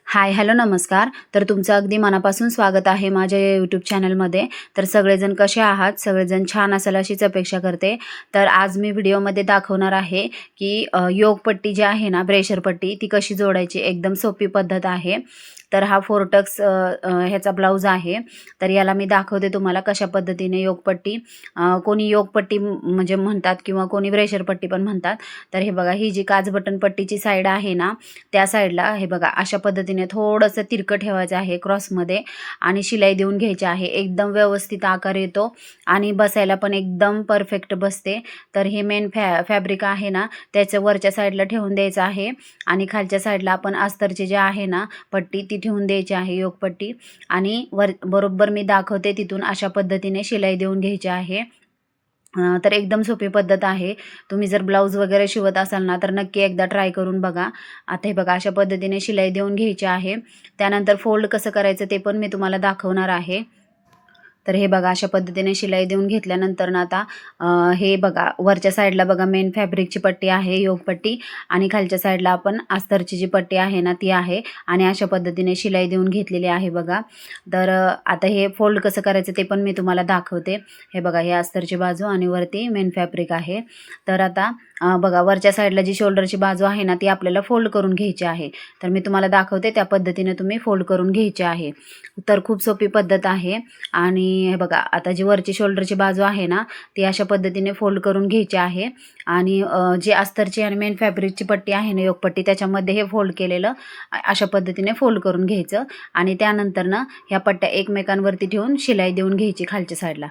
Hi hello नमस्कार. तर तुमचं अगदी मनापासून स्वागत आहे माझ्या यूट्यूब चॅनलमध्ये. तर सगळेजण कसे आहात? सगळेजण छान असाल अशीच अपेक्षा करते. तर आज मी व्हिडिओमध्ये दाखवणार आहे की योगपट्टी जी आहे ना, प्रेशर पट्टी ती कशी जोडायची. एकदम सोपी पद्धत आहे. तर हा फोरटक्स ह्याचा ब्लाऊज आहे. तर याला मी दाखवते तुम्हाला कशा पद्धतीने योगपट्टी, कोणी योगपट्टी म्हणजे म्हणतात किंवा कोणी प्रेशर पट्टी पण म्हणतात. तर हे बघा, ही जी काच बटन पट्टीची साईड आहे ना, त्या साईडला हे बघा अशा पद्धतीने थोडंसं तिरकं ठेवायचं आहे क्रॉसमध्ये आणि शिलाई देऊन घ्यायची आहे. एकदम व्यवस्थित आकार येतो आणि बसायला पण एकदम परफेक्ट बसते. तर हे मेन फॅब्रिक आहे ना, त्याचं वरच्या साईडला ठेवून द्यायचं आहे आणि खालच्या साईडला आपण अस्तरचे जे आहे ना पट्टी ती ठेवून द्यायची आहे योगपट्टी. आणि बरोबर मी दाखवते तिथून अशा पद्धतीने शिलाई देऊन घ्यायची आहे. तर एकदम सोपी पद्धत आहे. तुम्ही जर ब्लाऊज वगैरे शिवत असाल ना, तर नक्की एकदा ट्राय करून बघा. आता हे बघा अशा पद्धतीने शिलाई देऊन घ्यायची आहे. त्यानंतर फोल्ड कसं करायचं ते पण मी तुम्हाला दाखवणार आहे. तर हे बघा अशा पद्धतीने शिलाई देऊन घेतल्यानंतर ना आता हे बघा वरच्या साईडला बघा मेन फॅब्रिकची पट्टी आहे योगपट्टी आणि खालच्या साईडला आपण अस्तरची जी पट्टी आहे ना ती आहे आणि अशा पद्धतीने शिलाई देऊन घेतलेली आहे बघा. तर आता हे फोल्ड कसं करायचं ते पण मी तुम्हाला दाखवते. हे बघा हे अस्तरची बाजू आणि वरती मेन फॅब्रिक आहे. तर आता बघा वरच्या साईडला जी शोल्डरची बाजू आहे ना ती आपल्याला फोल्ड करून घ्यायची आहे. तर मी तुम्हाला दाखवते त्या पद्धतीने तुम्ही फोल्ड करून घ्यायची आहे. तर खूप सोपी पद्धत आहे. आणि हे बघा आता जी वरची शोल्डरची बाजू आहे ना ती अशा पद्धतीने फोल्ड करून घ्यायची आहे आणि जी अस्तरची आणि मेन फॅब्रिकची पट्टी आहे ना योगपट्टी त्याच्यामध्ये हे फोल्ड केलेलं अशा पद्धतीने फोल्ड करून घ्यायचं आणि त्यानंतर ना ह्या पट्ट्या एकमेकांवरती ठेवून शिलाई देऊन घ्यायची खालच्या साईडला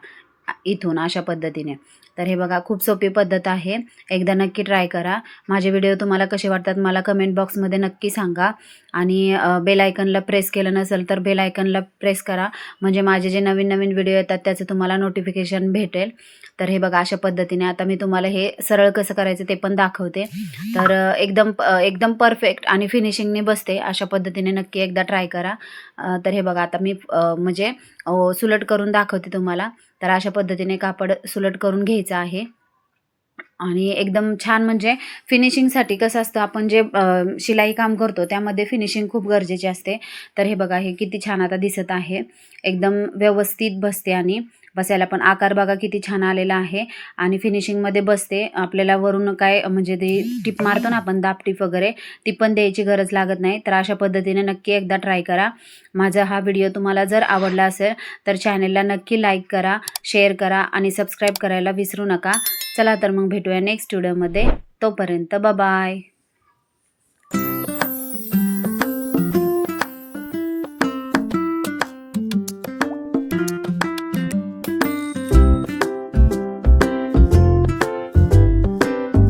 इथून अशा पद्धतीने. तर हे बघा खूप सोपी पद्धत आहे. एकदा नक्की ट्राय करा. माझे व्हिडिओ तुम्हाला कसे वाटतात मला कमेंट बॉक्समध्ये नक्की सांगा आणि बेल आयकनला प्रेस केलं नसेल तर बेल आयकनला प्रेस करा, म्हणजे माझे जे नवीन नवीन व्हिडिओ येतात त्याचं तुम्हाला नोटिफिकेशन भेटेल. तर हे बघा अशा पद्धतीने आता मी तुम्हाला हे सरळ कसं करायचं ते पण दाखवते. तर एकदम परफेक्ट आणि फिनिशिंगने बसते अशा पद्धतीने नक्की एकदा ट्राय करा. तर हे बघा आता मी म्हणजे सुलट करून दाखवते तुम्हाला. तर अशा पद्धतीने कापड सुलट करून घ्यायचं आहे आणि एकदम छान म्हणजे फिनिशिंगसाठी कसं असतं आपण जे शिलाई काम करतो त्यामध्ये फिनिशिंग खूप गरजेची असते. तर हे बघा हे किती छान आता दिसत आहे. एकदम व्यवस्थित बसते आणि बसायला पण आकार बघा किती छान आलेला आहे आणि फिनिशिंगमध्ये बसते. आपल्याला वरून काय म्हणजे ते टिप मारतो ना आपण दाब टिप वगैरे ती पण द्यायची गरज लागत नाही. तर अशा पद्धतीने नक्की एकदा ट्राय करा. माझा हा व्हिडिओ तुम्हाला जर आवडला असेल तर चॅनलला नक्की लाईक करा, शेअर करा आणि सबस्क्राईब करायला विसरू नका. चला तर मग भेटूया नेक्स्ट व्हिडिओमध्ये. तोपर्यंत बाय.